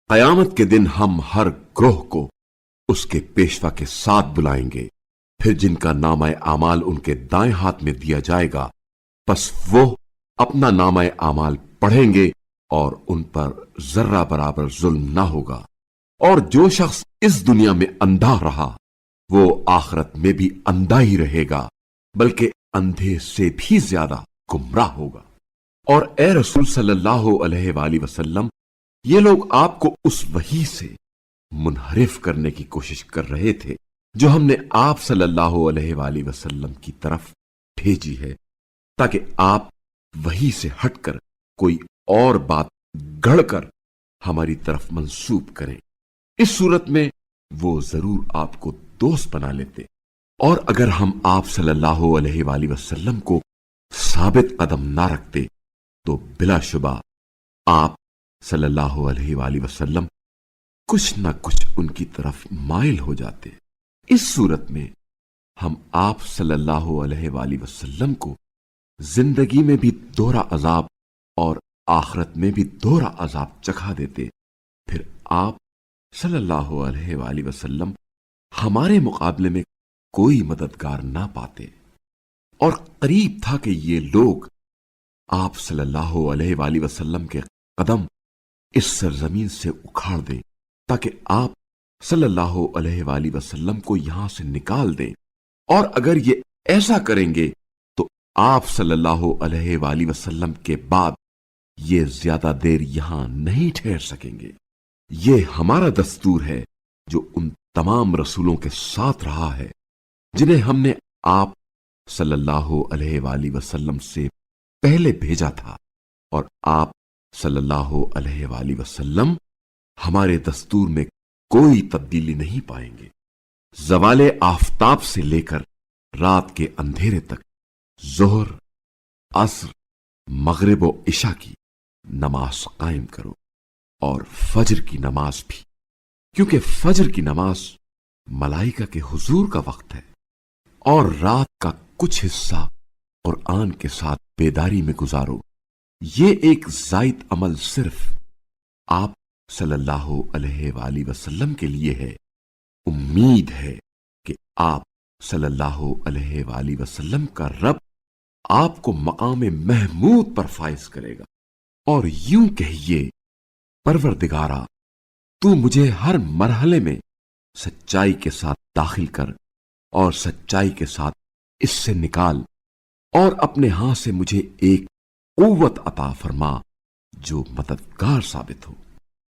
قیامت کے دن ہم ہر گروہ کو اس کے پیشوا کے ساتھ بلائیں گے، پھر جن کا نامہ اعمال ان کے دائیں ہاتھ میں دیا جائے گا، پس وہ اپنا نامہ اعمال پڑھیں گے اور ان پر ذرہ برابر ظلم نہ ہوگا۔ اور جو شخص اس دنیا میں اندھا رہا وہ آخرت میں بھی اندھا ہی رہے گا، بلکہ اندھے سے بھی زیادہ گمراہ ہوگا۔ اور اے رسول صلی اللہ علیہ وآلہ وسلم، یہ لوگ آپ کو اس وحی سے منحرف کرنے کی کوشش کر رہے تھے جو ہم نے آپ صلی اللہ علیہ وآلہ وسلم کی طرف بھیجی ہے، تاکہ آپ وحی سے ہٹ کر کوئی اور بات گڑھ کر ہماری طرف منسوب کریں۔ اس صورت میں وہ ضرور آپ کو دوست بنا لیتے، اور اگر ہم آپ صلی اللہ علیہ وآلہ وسلم کو ثابت قدم نہ رکھتے تو بلا شبہ آپ صلی اللہ علیہ وآلہ وسلم کچھ نہ کچھ ان کی طرف مائل ہو جاتے۔ اس صورت میں ہم آپ صلی اللہ علیہ وآلہ وسلم کو زندگی میں بھی دوہرا عذاب اور آخرت میں بھی دوہرا عذاب چکھا دیتے، پھر آپ صلی اللہ علیہ وآلہ وسلم ہمارے مقابلے میں کوئی مددگار نہ پاتے، اور قریب تھا کہ یہ لوگ آپ صلی اللہ علیہ وآلہ وسلم کے قدم اس سرزمین سے اکھاڑ دیں، تاکہ آپ صلی اللہ علیہ وآلہ وسلم کو یہاں سے نکال دیں، اور اگر یہ ایسا کریں گے تو آپ صلی اللہ علیہ وآلہ وسلم کے بعد یہ زیادہ دیر یہاں نہیں ٹھہر سکیں گے۔ یہ ہمارا دستور ہے جو ان تمام رسولوں کے ساتھ رہا ہے جنہیں ہم نے آپ صلی اللہ علیہ وآلہ وسلم سے پہلے بھیجا تھا، اور آپ صلی اللہ علیہ وآلہ وسلم ہمارے دستور میں کوئی تبدیلی نہیں پائیں گے۔ زوال آفتاب سے لے کر رات کے اندھیرے تک ظہر، عصر، مغرب و عشاء کی نماز قائم کرو، اور فجر کی نماز بھی، کیونکہ فجر کی نماز ملائکہ کے حضور کا وقت ہے، اور رات کا کچھ حصہ قرآن کے ساتھ بیداری میں گزارو۔ یہ ایک زائد عمل صرف آپ صلی اللہ علیہ وآلہ وسلم کے لیے ہے۔ امید ہے کہ آپ صلی اللہ علیہ وآلہ وسلم کا رب آپ کو مقام محمود پر فائز کرے گا، اور یوں کہیے، پروردگارا، تو مجھے ہر مرحلے میں سچائی کے ساتھ داخل کر اور سچائی کے ساتھ اس سے نکال، اور اپنے ہاں سے مجھے ایک قوت عطا فرما جو مددگار ثابت ہو۔